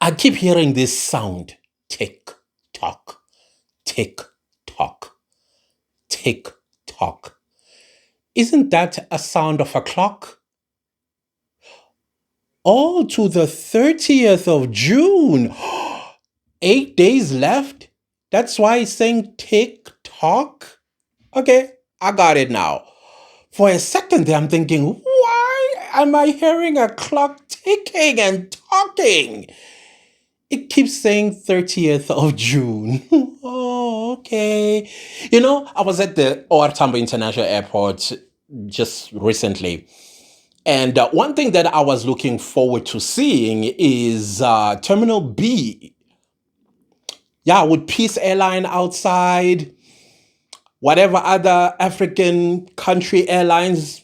I keep hearing this sound. Tick tock, tick tock, tick tock. Isn't that a sound of a clock? Oh, to the 30th of June. 8 days left? That's why it's saying tick tock? Okay, I got it now. For a second there, I'm thinking, why am I hearing a clock ticking and talking? It keeps saying 30th of June. Oh, okay. I was at the OR Tambo International Airport just recently. And one thing that I was looking forward to seeing is Terminal B. Yeah, with Peace Airline outside, whatever other African country airlines,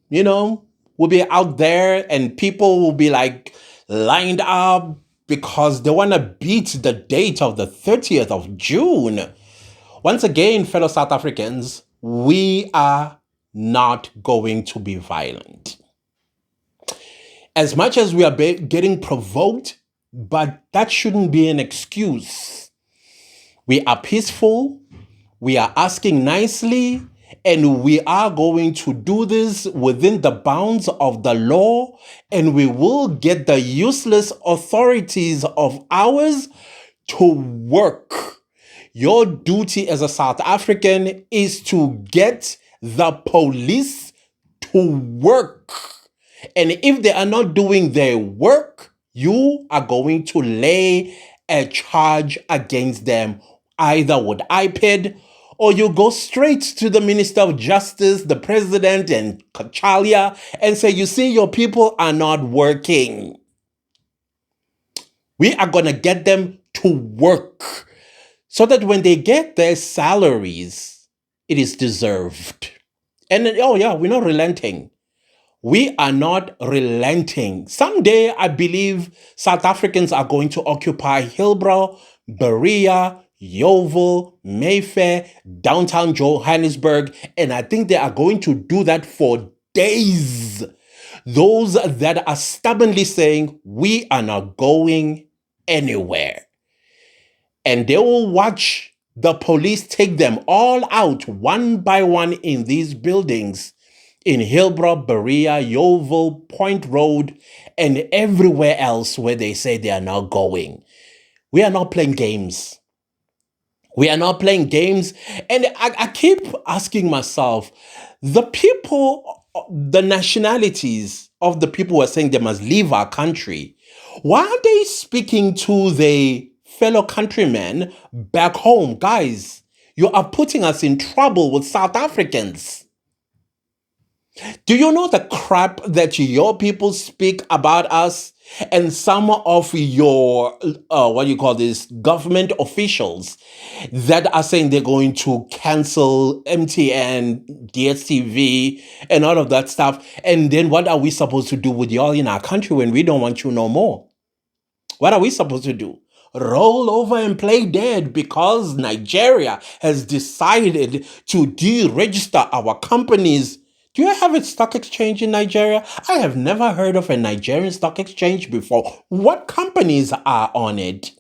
will be out there, and people will be like lined up because they want to beat the date of the 30th of June. Once again, fellow South Africans, we are not going to be violent. As much as we are getting provoked, but that shouldn't be an excuse. We are peaceful, we are asking nicely, and we are going to do this within the bounds of the law, and we will get the useless authorities of ours to work. Your duty as a South African is to get the police to work. And if they are not doing their work, you are going to lay a charge against them, either with IPID, or you go straight to the Minister of Justice, the President, and Kachalia, and say, you see, your people are not working. We are going to get them to work so that when they get their salaries, it is deserved. And oh yeah, we're not relenting. We are not relenting. Someday, I believe South Africans are going to occupy Hillbrow, Berea, Yeoville, Mayfair, downtown Johannesburg, and I think they are going to do that for days. Those that are stubbornly saying, we are not going anywhere. And they will watch the police take them all out one by one in these buildings, in Hillbrow, Berea, Yeoville, Point Road, and everywhere else where they say they are not going. We are not playing games. We are not playing games. And I keep asking myself, the people, the nationalities of the people who are saying they must leave our country, why are they speaking to the fellow countrymen back home? Guys, you are putting us in trouble with South Africans. Do you know the crap that your people speak about us? And some of your, government officials that are saying they're going to cancel MTN, DSTV, and all of that stuff. And then what are we supposed to do with y'all in our country when we don't want you no more? What are we supposed to do? Roll over and play dead because Nigeria has decided to deregister our companies. Do you have a stock exchange in Nigeria? I have never heard of a Nigerian stock exchange before. What companies are on it?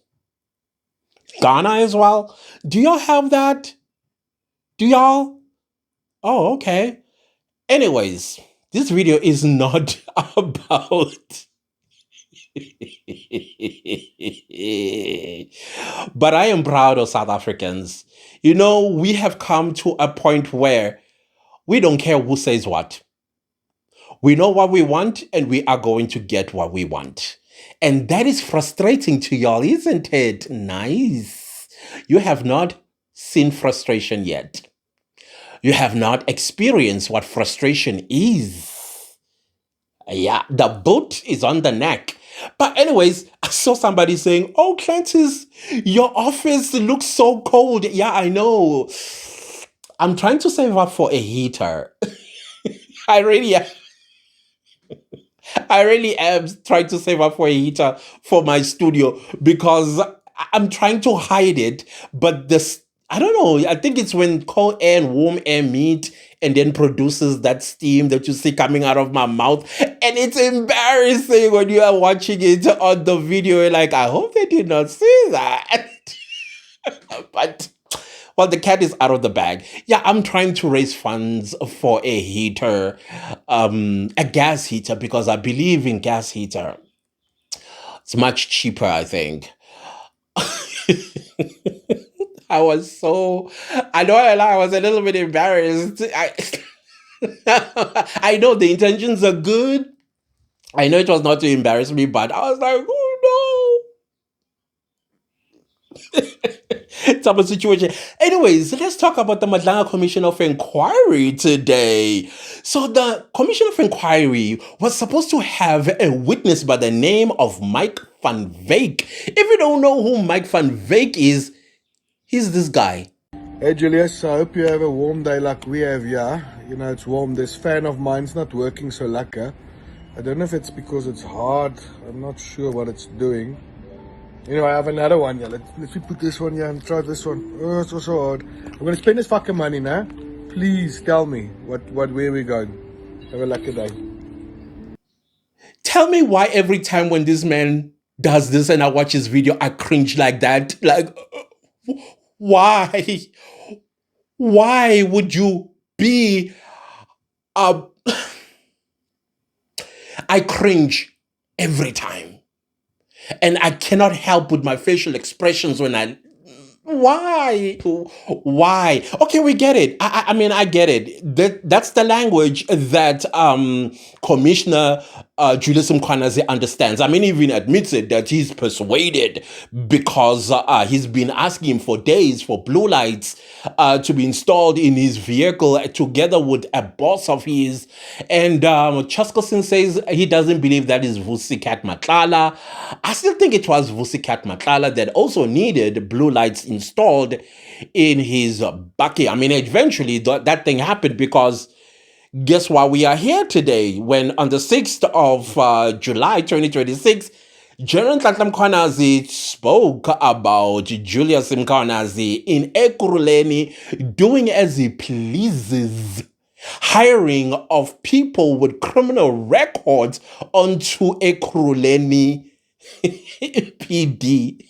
Ghana as well? Do y'all have that? Do y'all? Oh, okay. Anyways, this video is not about... But I am proud of South Africans. We have come to a point where we don't care who says what. We know what we want, and we are going to get what we want. And that is frustrating to y'all, isn't it? Nice. You have not seen frustration yet. You have not experienced what frustration is. Yeah, the boot is on the neck. But anyways, I saw somebody saying, oh, Clancy's, your office looks so cold. Yeah, I know. I'm trying to save up for a heater. I really am trying to save up for a heater for my studio because I'm trying to hide it. But I don't know. I think it's when cold air and warm air meet and then produces that steam that you see coming out of my mouth. And it's embarrassing when you are watching it on the video. You're like, I hope they did not see that. But well, the cat is out of the bag. Yeah, I'm trying to raise funds for a heater, a gas heater, because I believe in gas heater. It's much cheaper, I think. I was so, I know I was a little bit embarrassed. I know the intentions are good. I know it was not to embarrass me, but I was like, oh no. Type of situation. Anyways, let's talk about the Madlanga Commission of Inquiry today. So the Commission of Inquiry was supposed to have a witness by the name of Mike van Wyk. If you don't know who Mike van Wyk is, he's this guy. Hey Julius, I hope you have a warm day like we have here. You know, it's warm. This fan of mine's not working so lekker. I don't know if it's because it's hard. I'm not sure what it's doing. Anyway, I have another one here. Let's put this one here and try this one. Oh, it's so hard. I'm going to spend this fucking money now. Please tell me where we're going. Have a lucky day. Tell me why every time when this man does this and I watch his video, I cringe like that. Like, why? Why would you be... I cringe every time. And I cannot help with my facial expressions when I... Why? Why? Okay, we get it. I mean, I get it. That's the language that Commissioner Julius Mkhwanazi understands. I mean, he even admits it, that he's persuaded because he's been asking for days for blue lights to be installed in his vehicle together with a boss of his. And Chaskelson says he doesn't believe that is Vusikat Matlala. I still think it was Vusikat Matlala that also needed blue lights installed in his bucket. I mean, eventually that thing happened because guess why we are here today? When on the 6th of July 2026, General Mkhwanazi spoke about Julius Mkhwanazi in Ekurhuleni doing as he pleases, hiring of people with criminal records onto Ekurhuleni PD.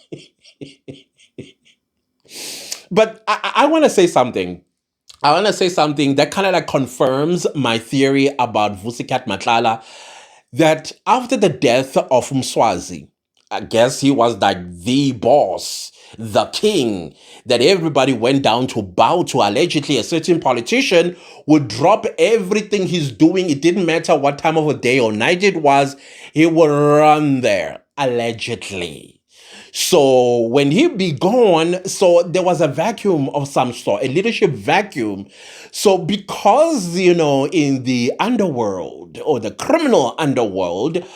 But I want to say something. I want to say something that kind of like confirms my theory about Vusikat Matlala, that after the death of Mswazi, I guess he was like the boss, the king, that everybody went down to bow to. Allegedly, a certain politician would drop everything he's doing. It didn't matter what time of the day or night it was. He would run there, allegedly. So when he be gone, so there was a vacuum of some sort, a leadership vacuum. So because, you know, in the underworld or the criminal underworld,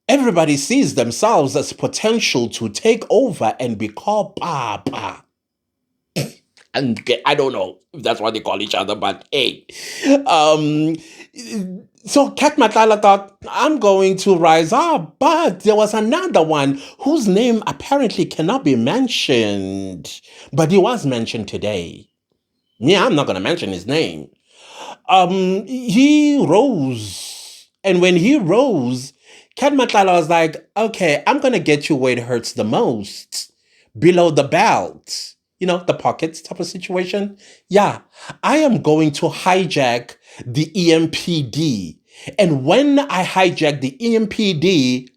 everybody sees themselves as potential to take over and be called Papa. And I don't know if that's what they call each other, but hey. So Kat Matlala thought, I'm going to rise up. But there was another one whose name apparently cannot be mentioned. But he was mentioned today. Yeah, I'm not going to mention his name. He rose. And when he rose, Kat Matlala was like, okay, I'm going to get you where it hurts the most. Below the belt. You know, the pockets type of situation. Yeah, I am going to hijack the EMPD. And when I hijack the EMPD,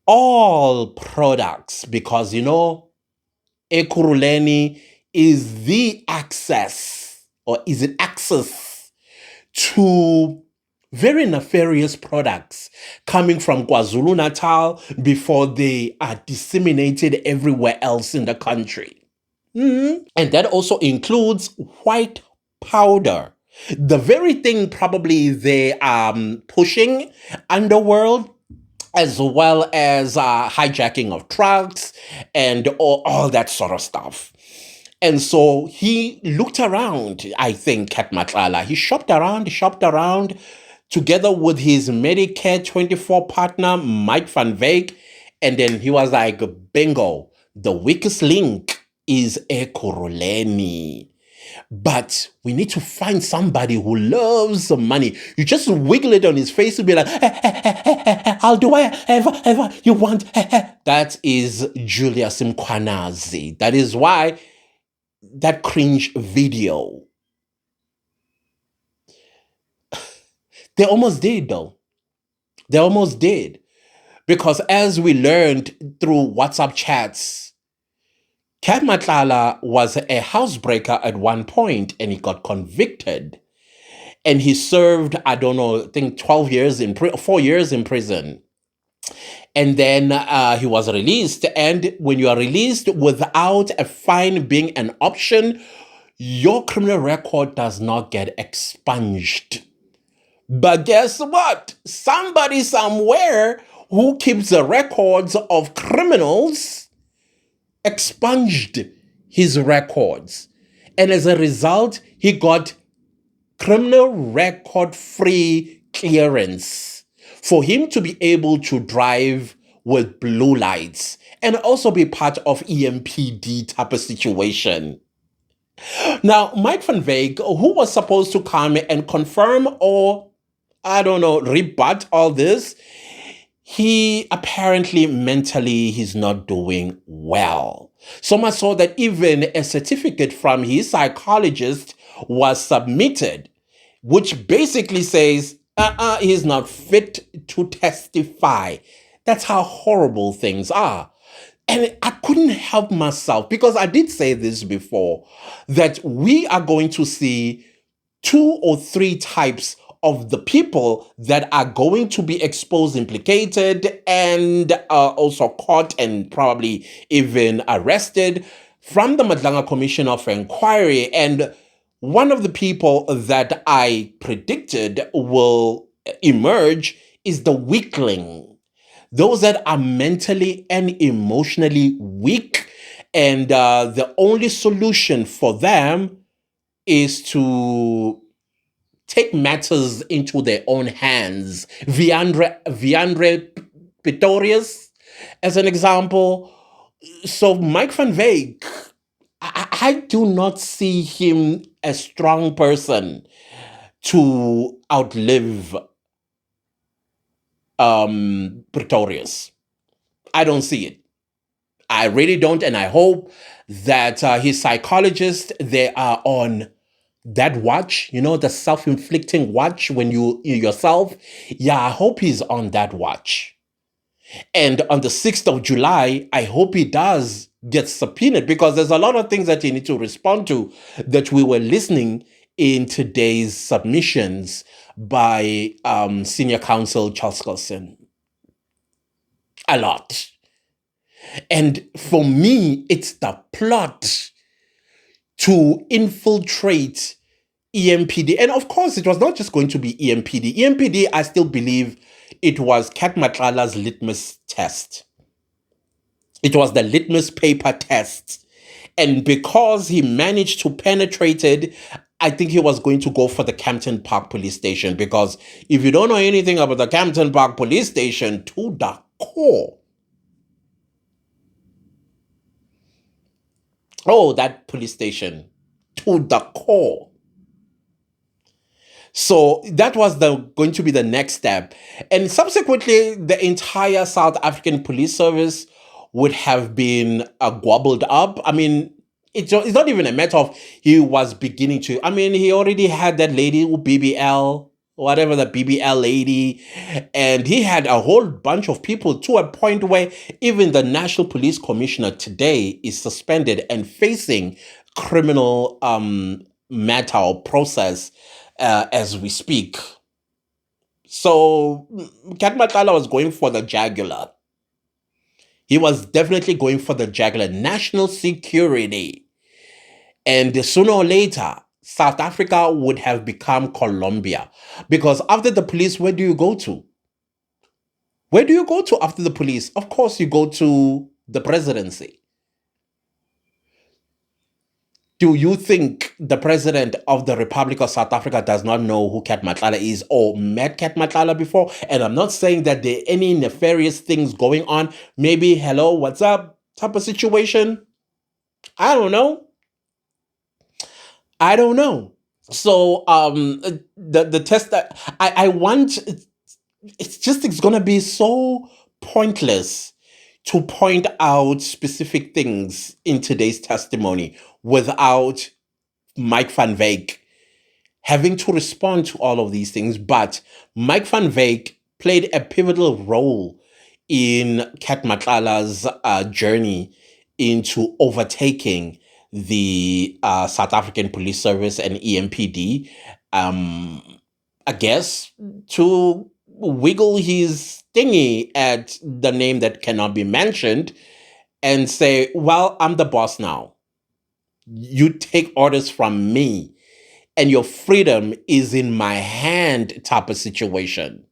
all products, because, you know, Ekurhuleni is the access, or is it access to very nefarious products coming from KwaZulu-Natal before they are disseminated everywhere else in the country. And that also includes white powder. The very thing probably they are pushing Underworld, as well as hijacking of trucks and all that sort of stuff. And so he looked around, I think, Kat Matlala. He shopped around together with his Medicare 24 partner, Mike van Wyk. And then he was like, bingo, the weakest link is Ekurhuleni. But we need to find somebody who loves the money. You just wiggle it on his face and be like, I'll do whatever you want. That is Julius Mkhwanazi. That is why that cringe video. They almost did, though. They almost did. Because as we learned through WhatsApp chats, Kat Matlala was a housebreaker at one point and he got convicted. And he served, I don't know, I think 12 years 4 years in prison. And then he was released. And when you are released without a fine being an option, your criminal record does not get expunged. But guess what? Somebody somewhere who keeps the records of criminals expunged his records. And as a result, he got criminal record-free clearance for him to be able to drive with blue lights and also be part of EMPD type of situation. Now, Mike van Wyk, who was supposed to come and confirm or, I don't know, rebut all this, he apparently mentally he's not doing well. So much so that even a certificate from his psychologist was submitted, which basically says, he's not fit to testify. That's how horrible things are. And I couldn't help myself, because I did say this before, that we are going to see 2 or 3 types of the people that are going to be exposed, implicated, and also caught and probably even arrested from the Madlanga Commission of Inquiry. And one of the people that I predicted will emerge is the weakling. Those that are mentally and emotionally weak, and the only solution for them is to take matters into their own hands. Viandre Pretorius, as an example. So Mike van Wyk, I do not see him a strong person to outlive Pretorius. I don't see it. I really don't, and I hope that his psychologists, they are on that watch, the self-inflicting watch when you yourself. Yeah, I hope he's on that watch. And on the 6th of July, I hope he does get subpoenaed, because there's a lot of things that you need to respond to that we were listening in today's submissions by Senior Counsel Charles Colson. A lot. And for me, it's the plot to infiltrate EMPD. And of course, it was not just going to be EMPD. EMPD, I still believe it was Kat Matlala's litmus test. It was the litmus paper test. And because he managed to penetrate it, I think he was going to go for the Campton Park Police Station. Because if you don't know anything about the Campton Park Police Station, to the core, that police station, to the core. So that was going to be the next step. And subsequently, the entire South African police service would have been gobbled up. I mean, it's not even a matter of he was beginning to. I mean, he already had that lady, BBL, whatever, the BBL lady. And he had a whole bunch of people, to a point where even the National Police Commissioner today is suspended and facing criminal matter or process as we speak. So Kat Matlala was going for the jugular. He was definitely going for the jugular. National security. And sooner or later, South Africa would have become Colombia. Because after the police, where do you go to? Where do you go to after the police? Of course, you go to the presidency. Do you think the president of the Republic of South Africa does not know who Kat Matlala is or met Kat Matlala before? And I'm not saying that there are any nefarious things going on. Maybe, hello, what's up type of situation. I don't know. I don't know. So the test that I want, it's gonna be so pointless to point out specific things in today's testimony without Mike van Veek having to respond to all of these things. But Mike van Veek played a pivotal role in Kat Matlala's journey into overtaking the South African Police Service and EMPD. Um, I guess to wiggle his thingy at the name that cannot be mentioned and say, well, I'm the boss now. You take orders from me and your freedom is in my hand type of situation.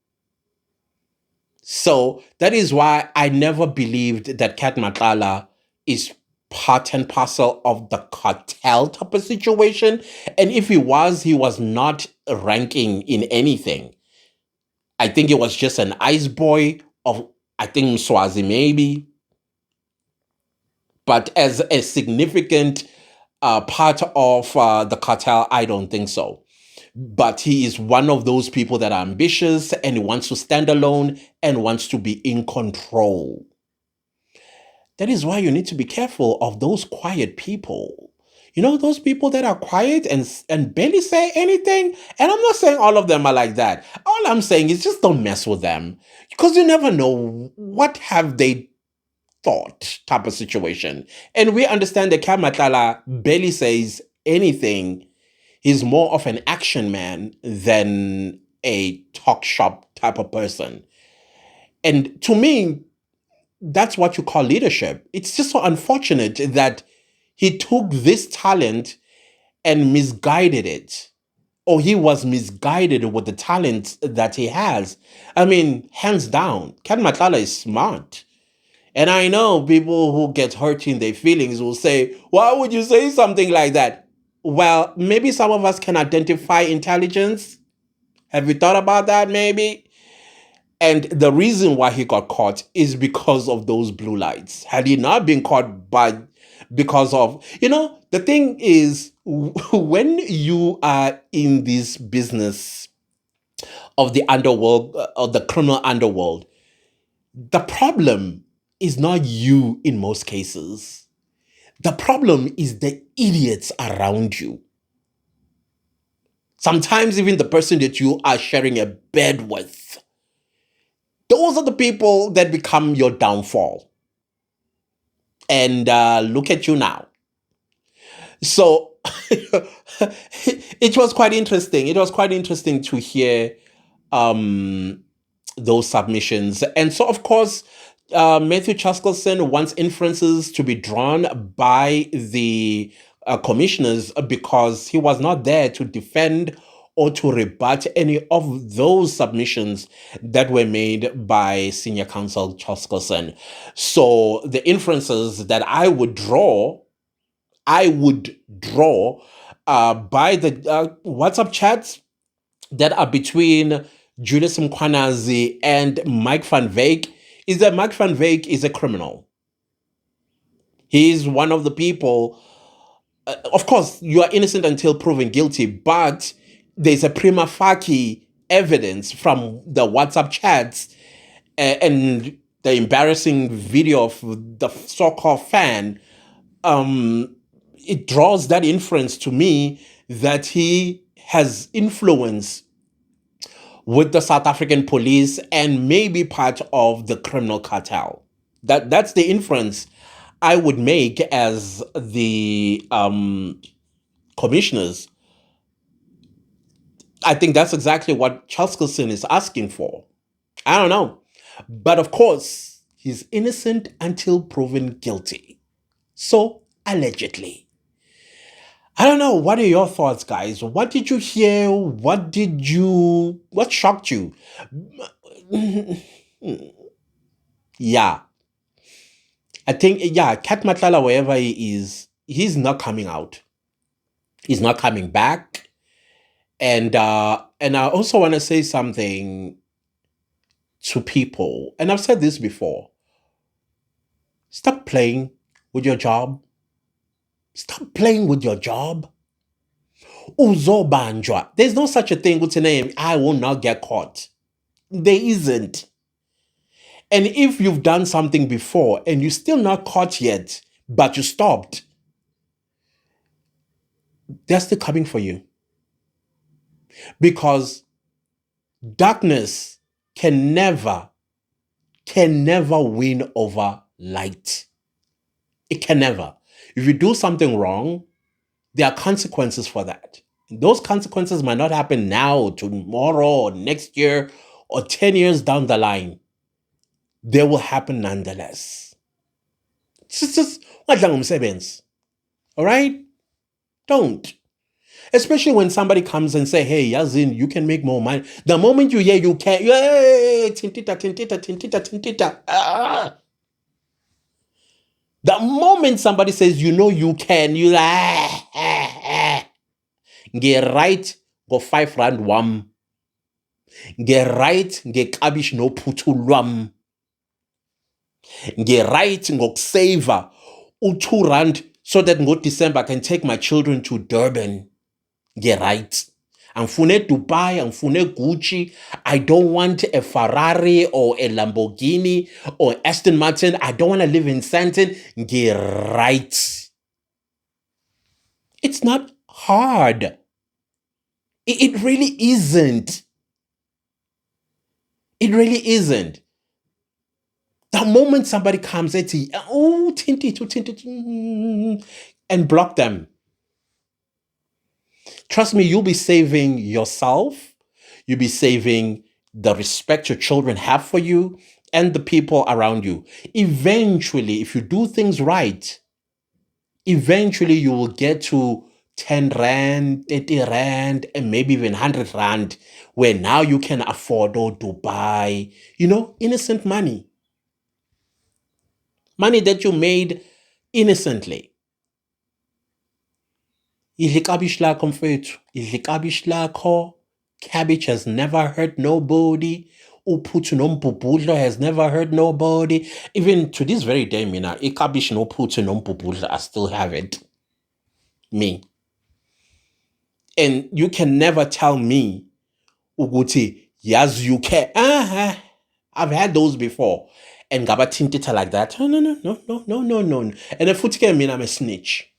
So that is why I never believed that Kat Matlala is part and parcel of the cartel type of situation. And if he was not ranking in anything. I think it was just an ice boy of, I think, Swazi maybe. But as a significant part of the cartel, I don't think so. But he is one of those people that are ambitious and he wants to stand alone and wants to be in control. That is why you need to be careful of those quiet people. You know, those people that are quiet and barely say anything. And I'm not saying all of them are like that. All I'm saying is just don't mess with them because you never know what have they thought type of situation. And we understand that Kamatala barely says anything. He's more of an action man than a talk shop type of person. And to me, that's what you call leadership. It's just so unfortunate that he took this talent and misguided it. Or he was misguided with the talent that he has. I mean, hands down, Ken Matlala is smart. And I know people who get hurt in their feelings will say, why would you say something like that? Well, maybe some of us can identify intelligence. Have you thought about that maybe? And the reason why he got caught is because of those blue lights. Had he not been caught because of, the thing is, when you are in this business of the underworld, or the criminal underworld, the problem is not you in most cases. The problem is the idiots around you. Sometimes even the person that you are sharing a bed with. Those are the people that become your downfall. And look at you now. So it was quite interesting. It was quite interesting to hear those submissions. And so, of course, Matthew Chaskelson wants inferences to be drawn by the commissioners because he was not there to defend or to rebut any of those submissions that were made by senior counsel Chaskelson. So the inferences that I would draw by the WhatsApp chats that are between Julius Mkwanazi and Mike van Veek is that Mike van Veek is a criminal. He is one of the people, of course, you are innocent until proven guilty, but there's a prima facie evidence from the WhatsApp chats and the embarrassing video of the so-called fan. It draws that inference to me that he has influence with the South African police and maybe part of the criminal cartel. That's the inference I would make as the commissioners. I think that's exactly what Chaskelson is asking for. I don't know. But of course, he's innocent until proven guilty. So, allegedly. I don't know. What are your thoughts, guys? What did you hear? What shocked you? Yeah. I think, Kat Matlala, wherever he is, he's not coming out. He's not coming back. And I also want to say something to people. And I've said this before. Stop playing with your job. Stop playing with your job. Uzobanjwa. There's no such a thing. I will not get caught. There isn't. And if you've done something before and you're still not caught yet, but you stopped, they're still coming for you. Because darkness can never win over light. It can never. If you do something wrong, there are consequences for that. Those consequences might not happen now, tomorrow, or next year, or 10 years down the line. They will happen nonetheless. It's just Madlanga Commission. All right? Don't. Especially when somebody comes and say, hey, Yazin, you can make more money. The moment you hear you can, hey, tintita, tintita, tintita, tintita. The moment somebody says, you know you can, you get right, go 5 rand wam. Get right, get kabish no putu lwam. Get right, ngokusava u2 rand so that ngo December I can take my children to Durban. Get right. Angifune Dubai, angifune Gucci. I don't want a Ferrari or a Lamborghini or Aston Martin. I don't want to live in Santon. Get right. It's not hard. It really isn't. It really isn't. The moment somebody comes at you, oh, tinty, and block them. Trust me, you'll be saving yourself. You'll be saving the respect your children have for you and the people around you. Eventually, if you do things right, eventually you will get to 10 rand, 30 rand, and maybe even 100 rand, where now you can afford or to buy, innocent money. Money that you made innocently. Idla ikabish lakho mfethu, idla ikabish lakho. Cabbage has never hurt nobody. Uphuthu nombhubhudlo has never hurt nobody. Even to this very day, mina, ikabish nophuthu nombhubhudlo, I still have it. Me. And you can never tell me, Uguti, yes, you can. I've had those before. And gaba tintita like that. No. And the futi mean I'm a snitch.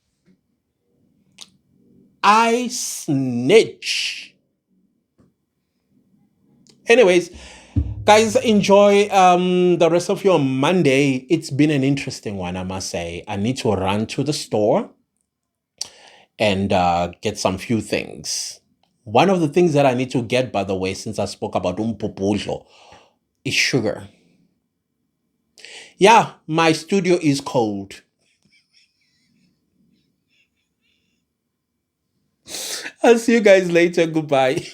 I snitch. Anyways, guys, enjoy the rest of your Monday. It's been an interesting one, I must say. I need to run to the store and get some few things. One of the things that I need to get, by the way, since I spoke about umpupudlo, is sugar. Yeah, my studio is cold. I'll see you guys later. Goodbye.